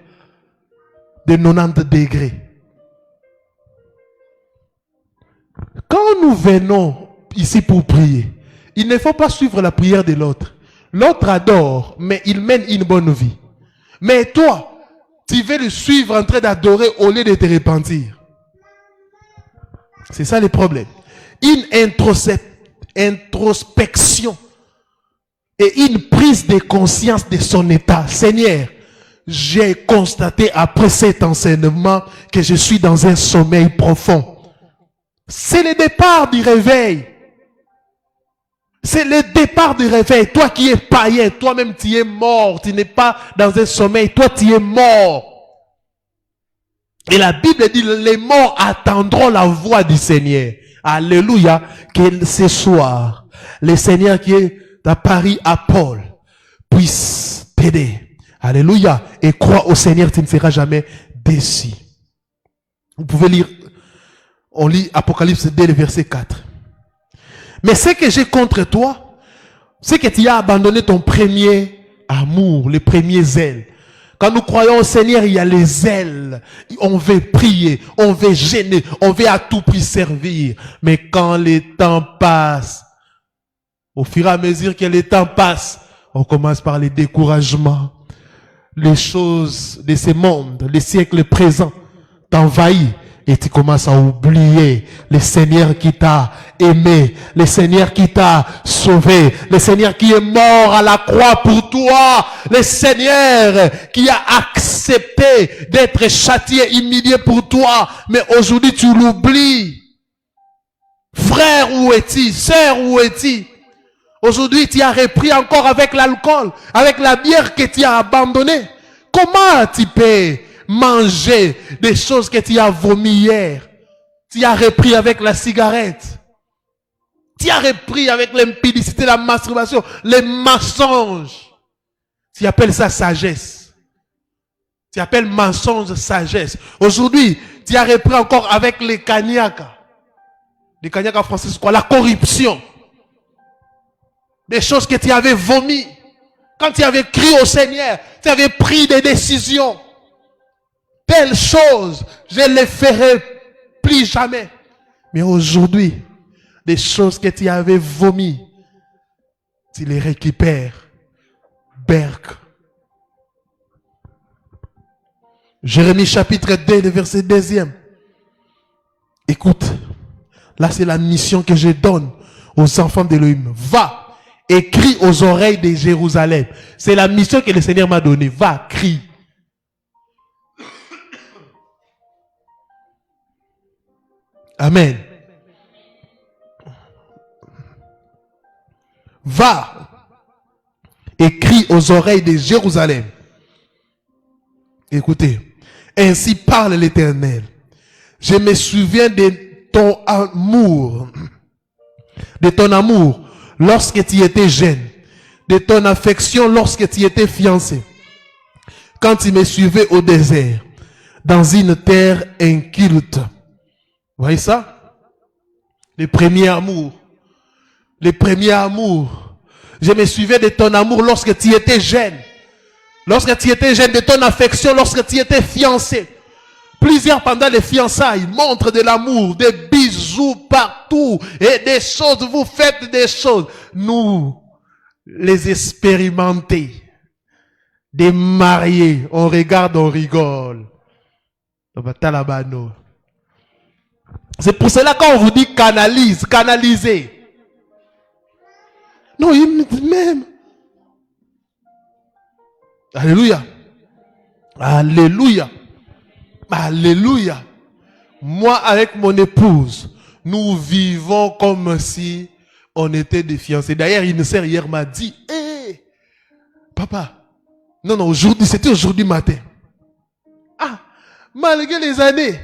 de 90 degrés. Quand nous venons ici pour prier, il ne faut pas suivre la prière de l'autre. L'autre adore, mais il mène une bonne vie. Mais toi, tu veux le suivre en train d'adorer au lieu de te repentir. C'est ça le problème. Une introspection et une prise de conscience de son état. Seigneur, j'ai constaté après cet enseignement que je suis dans un sommeil profond. C'est le départ du réveil. C'est le départ du réveil. Toi qui es païen, toi-même tu es mort. Tu n'es pas dans un sommeil. Toi tu es mort. Et la Bible dit, les morts attendront la voix du Seigneur. Alléluia. Que ce soir, le Seigneur qui est à Paris, à Paul, puisse t'aider. Alléluia. Et crois au Seigneur, tu ne seras jamais déçu. Vous pouvez lire, on lit Apocalypse 2, le verset 4. Mais ce que j'ai contre toi, c'est que tu as abandonné ton premier amour, les premiers zèles. Quand nous croyons au Seigneur, il y a les zèles. On veut prier, on veut gêner, on veut à tout prix servir. Mais quand le temps passe, au fur et à mesure que le temps passe, on commence par les découragements. Les choses de ce monde, les siècles présents t'envahissent. Et tu commences à oublier le Seigneur qui t'a aimé, le Seigneur qui t'a sauvé, le Seigneur qui est mort à la croix pour toi, le Seigneur qui a accepté d'être châtié, humilié pour toi. Mais aujourd'hui tu l'oublies. Frère, où es-tu? Sœur, où es-tu? Aujourd'hui tu as repris encore avec l'alcool, avec la bière que tu as abandonnée. Comment tu peux manger des choses que tu as vomi hier? Tu as repris avec la cigarette. Tu as repris avec l'impudicité, la masturbation, les mensonges. Tu appelles ça sagesse. Tu appelles mensonge sagesse. Aujourd'hui, tu as repris encore avec les cagnacs. Les cagnacs en français, c'est quoi? La corruption. Des choses que tu avais vomi. Quand tu avais crié au Seigneur, tu avais pris des décisions. Telle chose, je ne les ferai plus jamais. Mais aujourd'hui, des choses que tu avais vomi, tu les récupères. Berk. Jérémie chapitre 2, le verset 2. Écoute, là c'est la mission que je donne aux enfants d'Élohim. Va. Et crie aux oreilles de Jérusalem. C'est la mission que le Seigneur m'a donnée. Va, crie. Amen. Va et crie aux oreilles de Jérusalem. Écoutez. Ainsi parle l'Éternel. Je me souviens de ton amour. De ton amour. Lorsque tu étais jeune, de ton affection lorsque tu étais fiancé, quand tu me suivais au désert, dans une terre inculte. Vous voyez ça? Les premiers amours. Les premiers amours. Je me souviens de ton amour lorsque tu étais jeune. Lorsque tu étais jeune, de ton affection lorsque tu étais fiancé. Plusieurs pendant les fiançailles montrent de l'amour, des bisous partout et des choses, vous faites des choses. Nous, les expérimentés, des mariés, on regarde, on rigole. C'est pour cela quand on vous dit canalisez. Non, il me dit même. Alléluia. Alléluia. Alléluia. Moi avec mon épouse, nous vivons comme si on était des fiancés. D'ailleurs, une sœur hier m'a dit, hé, papa, non, aujourd'hui, c'était aujourd'hui matin. Ah, malgré les années,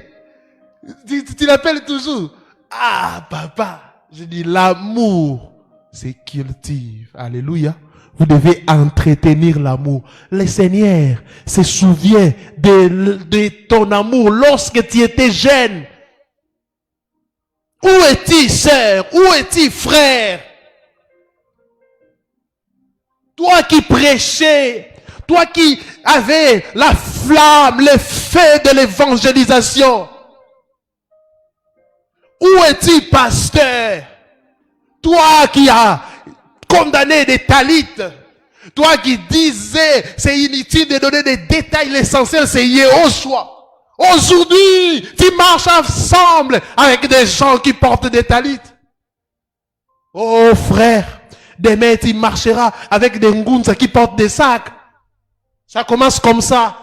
tu l'appelles toujours. Ah, papa, je dis l'amour, c'est cultive. Alléluia. Vous devez entretenir l'amour. Le Seigneur se souvient de ton amour lorsque tu étais jeune. Où es-tu, sœur? Où es-tu, frère? Toi qui prêchais, toi qui avais la flamme, le feu de l'évangélisation. Où es-tu, pasteur? Toi qui as condamné des talites. Toi qui disais, c'est inutile de donner des détails, l'essentiel c'est Yehoshua. Aujourd'hui, tu marches ensemble avec des gens qui portent des talites. Oh frère, demain tu marcheras avec des ngunza qui portent des sacs. Ça commence comme ça.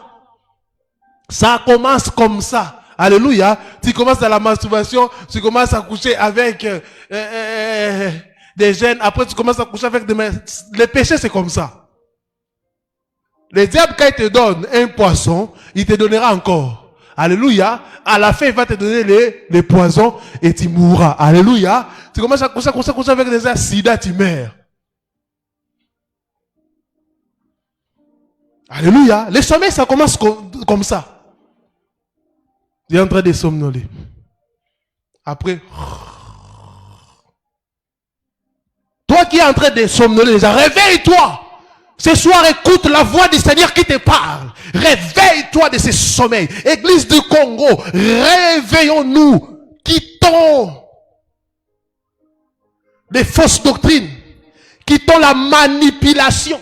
Ça commence comme ça. Alléluia. Tu commences dans la masturbation, tu commences à coucher avec des jeunes, après tu commences à coucher avec des... Le péché c'est comme ça. Le diable quand il te donne un poisson, il te donnera encore. Alléluia. À la fin il va te donner les poisons et tu mourras. Alléluia. Tu commences à coucher avec des sida, tu meurs. Alléluia. Le sommeil ça commence comme ça. Tu es en train de somnoler. Après... Toi qui es en train de somnoler déjà, réveille-toi. Ce soir, écoute la voix du Seigneur qui te parle. Réveille-toi de ce sommeil. Église du Congo, réveillons-nous. Quittons les fausses doctrines. Quittons la manipulation.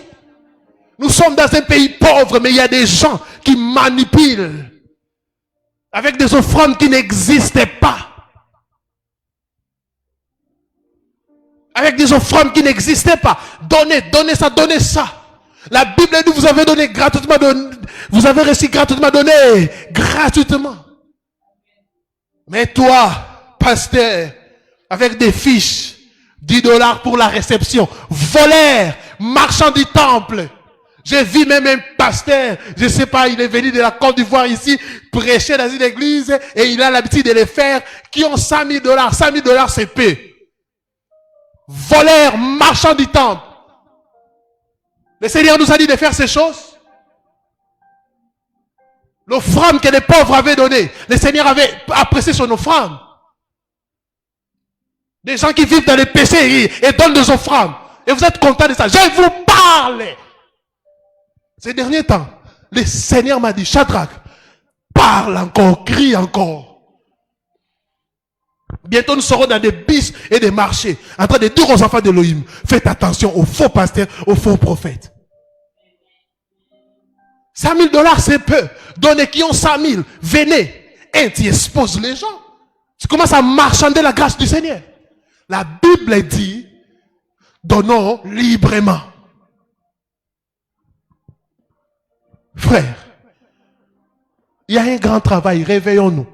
Nous sommes dans un pays pauvre, mais il y a des gens qui manipulent avec des offrandes qui n'existent pas. Avec des offrandes qui n'existaient pas. Donnez ça. La Bible dit, vous avez donné gratuitement, vous avez reçu gratuitement, donné gratuitement. Mais toi, pasteur, avec des fiches, $10 pour la réception, voleur, marchand du temple. J'ai vu même un pasteur, je sais pas, il est venu de la Côte d'Ivoire ici, prêcher dans une église, et il a l'habitude de les faire, qui ont $100 000. $100 000 c'est peu. Voleur, marchand du temple. Le Seigneur nous a dit de faire ces choses. L'offrande que les pauvres avaient donnée, le Seigneur avait apprécié son offrande. Des gens qui vivent dans les péchés et donnent des offrandes. Et vous êtes contents de ça. Je vous parle. Ces derniers temps, le Seigneur m'a dit, Shadrach, parle encore, crie encore. Bientôt nous serons dans des bus et des marchés en train de dire aux enfants d'Élohim, faites attention aux faux pasteurs, aux faux prophètes. $100 000 c'est peu. Donnez qui ont 100 000, venez. Et tu exposes les gens. Tu commences à marchander la grâce du Seigneur. La Bible dit, donnons librement. Frère, il y a un grand travail, réveillons-nous.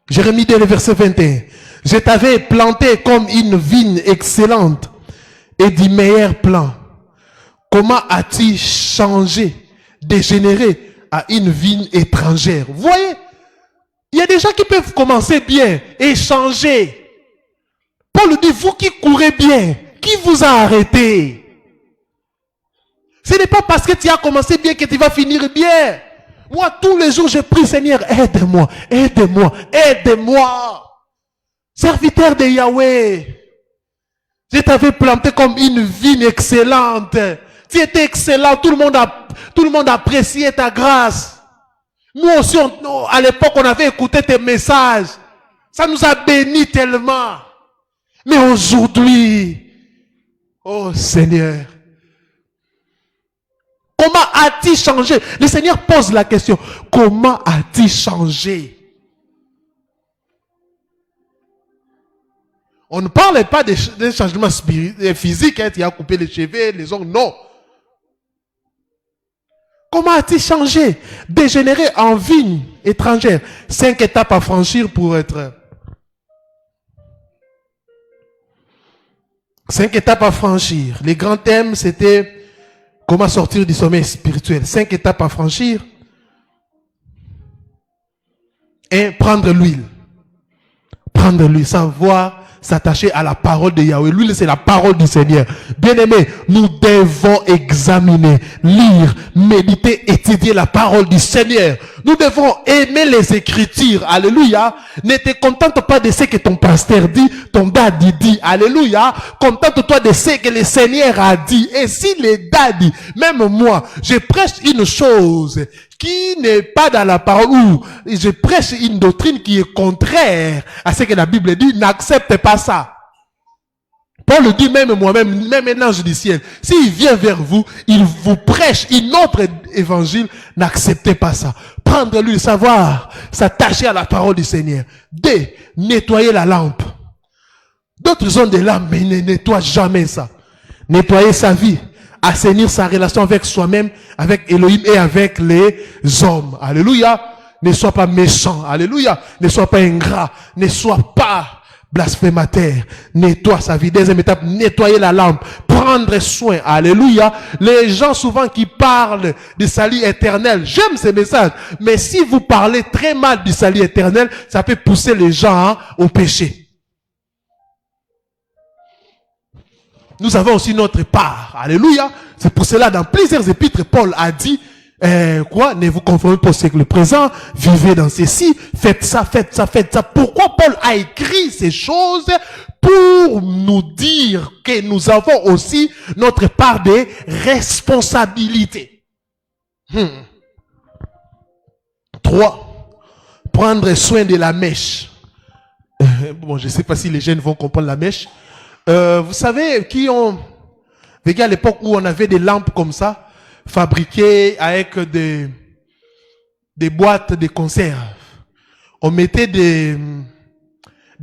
Jérémie 2, verset 21. Je t'avais planté comme une vigne excellente et du meilleur plan. Comment as-tu changé, dégénéré à une vigne étrangère? Vous voyez, il y a des gens qui peuvent commencer bien et changer. Paul dit, vous qui courez bien, qui vous a arrêté? Ce n'est pas parce que tu as commencé bien que tu vas finir bien. Moi, tous les jours, je prie, Seigneur, aide-moi, aide-moi, aide-moi. Serviteur de Yahweh. Je t'avait planté comme une vigne excellente. Tu étais excellent. Tout le monde appréciait ta grâce. Nous aussi, à l'époque, on avait écouté tes messages. Ça nous a bénis tellement. Mais aujourd'hui, oh Seigneur, comment as-tu changé? Le Seigneur pose la question. Comment as-tu changé? On ne parle pas des changements physiques. Tu as coupé les cheveux, les ongles. Non. Comment as-tu changé? Dégénéré en vigne étrangère. 5 étapes à franchir pour être... 5 étapes à franchir. Les grands thèmes, c'était comment sortir du sommeil spirituel. 5 étapes à franchir. 1. Prendre l'huile. Prendre l'huile, savoir s'attacher à la parole de Yahweh. L'huile, c'est la parole du Seigneur. Bien-aimés, nous devons examiner, lire, méditer, étudier la parole du Seigneur. Nous devons aimer les Écritures. Alléluia. Ne te contente pas de ce que ton pasteur dit, ton daddy dit. Alléluia. Contente-toi de ce que le Seigneur a dit. Et si le daddy, même moi, je prêche une chose qui n'est pas dans la parole, ou je prêche une doctrine qui est contraire à ce que la Bible dit, n'accepte pas ça. Paul dit, même moi-même, même un ange du ciel, s'il vient vers vous, il vous prêche une autre évangile, n'acceptez pas ça. Prendre lui, savoir, s'attacher à la parole du Seigneur. 2. Nettoyer la lampe. D'autres ont des lampes, mais ils ne nettoient jamais ça. Nettoyer sa vie. Assainir sa relation avec soi-même, avec Elohim et avec les hommes. Alléluia. Ne sois pas méchant. Alléluia. Ne sois pas ingrat. Ne sois pas blasphémateur. Nettoie sa vie. 2e étape, nettoyer la lampe. Prendre soin. Alléluia. Les gens souvent qui parlent du salut éternel, j'aime ces messages. Mais si vous parlez très mal du salut éternel, ça peut pousser les gens au péché. Nous avons aussi notre part. Alléluia. C'est pour cela, dans plusieurs épîtres, Paul a dit, ne vous conformez pas au siècle présent, vivez dans ceci, faites ça, faites ça, faites ça. Pourquoi Paul a écrit ces choses? Pour nous dire que nous avons aussi notre part de responsabilité. 3. Prendre soin de la mèche. Bon, je ne sais pas si les jeunes vont comprendre la mèche. Vous savez, vécu à l'époque où on avait des lampes comme ça, fabriquées avec des boîtes de conserve. On mettait des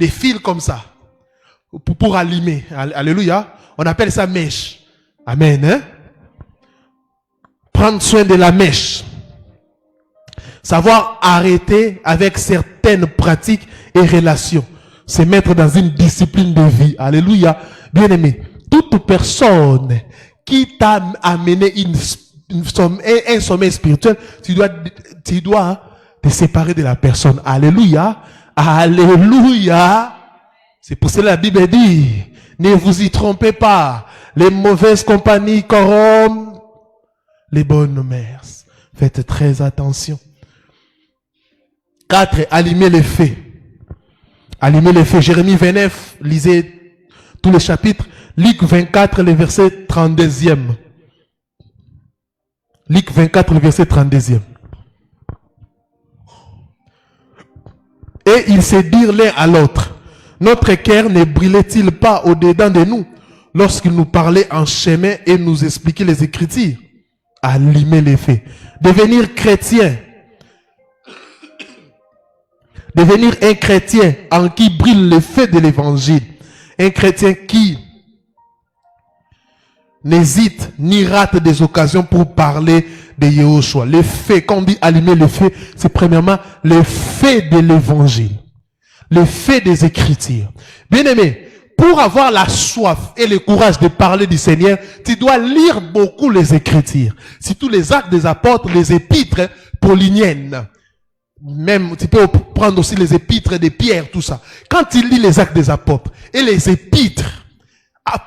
fils comme ça, pour allumer. Alléluia. On appelle ça mèche. Amen. Hein? Prendre soin de la mèche. Savoir arrêter avec certaines pratiques et relations. Se mettre dans une discipline de vie. Alléluia. Bien-aimé, toute personne qui t'a amené un sommeil spirituel, tu dois te séparer de la personne. Alléluia. Alléluia. C'est pour cela que la Bible dit, ne vous y trompez pas. Les mauvaises compagnies corrompent les bonnes mœurs. Faites très attention. 4. Allumer les faits. Allumer les faits. Jérémie 29, lisez tous les chapitres. Luc 24, le verset 32e. Luc 24, le verset 32e. Et ils se dirent l'un à l'autre, notre cœur ne brûlait-il pas au-dedans de nous lorsqu'il nous parlait en chemin et nous expliquait les Écritures? Allumer les faits. Devenir chrétien. Devenir un chrétien en qui brille le feu de l'évangile. Un chrétien qui n'hésite ni rate des occasions pour parler de Yahushua. Le feu, quand on dit allumer le feu, c'est premièrement le feu de l'évangile. Le feu des Écritures. Bien-aimé, pour avoir la soif et le courage de parler du Seigneur, tu dois lire beaucoup les Écritures. Surtout les Actes des Apôtres, les épîtres pauliniennes. Même, tu peux prendre aussi les épîtres de Pierre, tout ça. Quand tu lis les Actes des Apôtres et les épîtres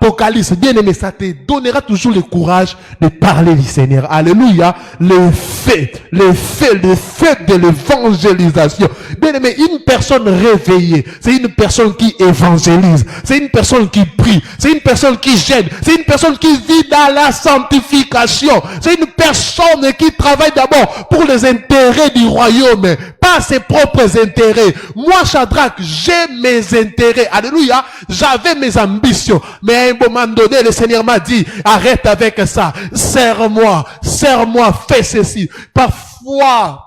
Apocalypse, bien aimé, ça te donnera toujours le courage de parler du Seigneur. Alléluia. Le fait de l'évangélisation. Bien aimé, une personne réveillée, c'est une personne qui évangélise, c'est une personne qui prie, c'est une personne qui gêne, c'est une personne qui vit dans la sanctification, c'est une personne qui travaille d'abord pour les intérêts du royaume, pas ses propres intérêts. Moi, Shadrach, j'ai mes intérêts. Alléluia. J'avais mes ambitions. Mais à un moment donné, le Seigneur m'a dit, arrête avec ça. Serre-moi, fais ceci. Parfois,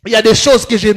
il y a des choses que je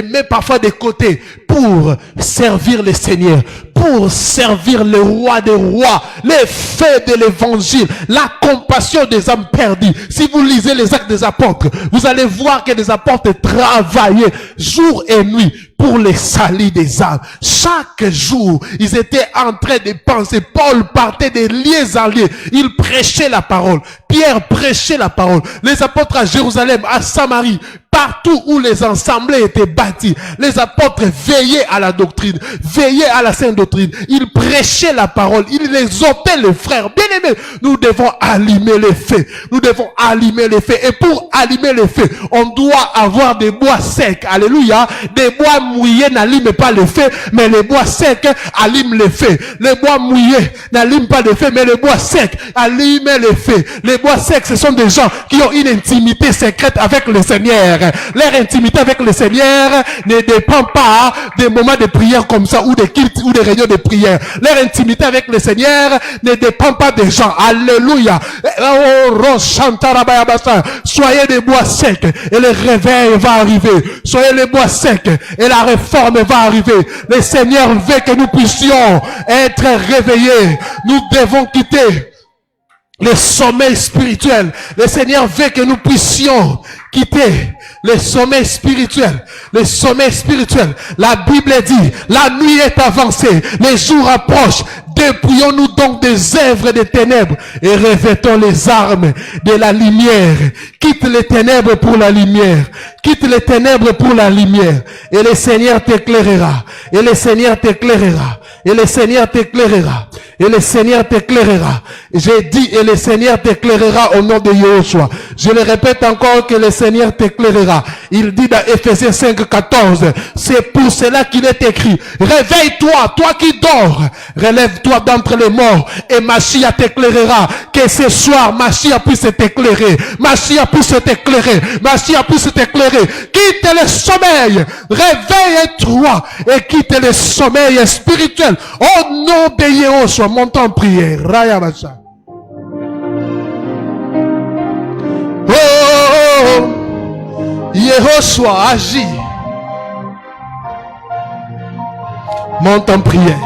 mets parfois de côté pour servir le Seigneur, pour servir le roi des rois, les faits de l'évangile, la compassion des âmes perdues. Si vous lisez les actes des apôtres, vous allez voir que les apôtres travaillaient jour et nuit pour les salut des âmes. Chaque jour, ils étaient en train de penser. Paul partait de lieux en lieux. Il prêchait la parole. Pierre prêchait la parole. Les apôtres à Jérusalem, à Samarie, partout où les assemblées étaient bâties, les apôtres veillaient à la doctrine, veillaient à la sainte doctrine. Ils prêchaient la parole, ils exhortaient les frères. Bien aimés, nous devons allumer les feux. Nous devons allumer les feux. Et pour allumer les feux, on doit avoir des bois secs. Alléluia. Des bois mouillés n'allument pas le feu, mais les bois secs allument le feu. Les bois mouillés n'allument pas le feu, mais les bois secs allument le feu. Les bois secs, ce sont des gens qui ont une intimité secrète avec le Seigneur. Leur intimité avec le Seigneur ne dépend pas des moments de prière comme ça, ou des cultes, ou des réunions de prière. Leur intimité avec le Seigneur ne dépend pas des gens. Alléluia. Soyez des bois secs et le réveil va arriver. Soyez les bois secs et la réforme va arriver. Le Seigneur veut que nous puissions être réveillés. Nous devons quitter le sommeil spirituel. Le Seigneur veut que nous puissions quitter le sommeil spirituel. Le sommeil spirituel. La Bible dit, la nuit est avancée, les jours approchent. Dépouillons-nous donc des œuvres des ténèbres et revêtons les armes de la lumière. Quitte les ténèbres pour la lumière. Quitte les ténèbres pour la lumière. Et le Seigneur t'éclairera. Et le Seigneur t'éclairera. Et le Seigneur t'éclairera. Et le Seigneur t'éclairera. J'ai dit, et le Seigneur t'éclairera au nom de Yahushua. Je le répète encore, que le Seigneur t'éclairera. Il dit dans Ephésiens 5:14, c'est pour cela qu'il est écrit, réveille-toi, toi qui dors, relève-toi d'entre les morts, et Mashiach t'éclairera. Que ce soir, Mashiach puisse t'éclairer. Mashiach puisse t'éclairer. Mashiach puisse t'éclairer. Quitte le sommeil, réveille-toi, et quitte le sommeil spirituel. Au nom de Yahushua, montons en prière. Raya Masha. Oh, Yahushua agit. Monte en prière.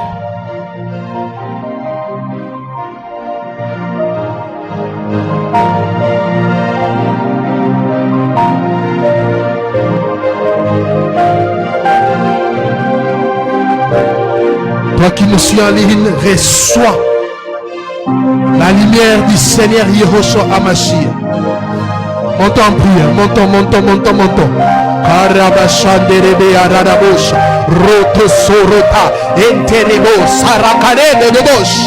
Toi qui nous suis en ligne, reçois la lumière du Seigneur Yahushua Hamashiach. Montons en prière, montons. Karabashanderebe aradabosha, roto sorota, enterebo, sarakare de bosh.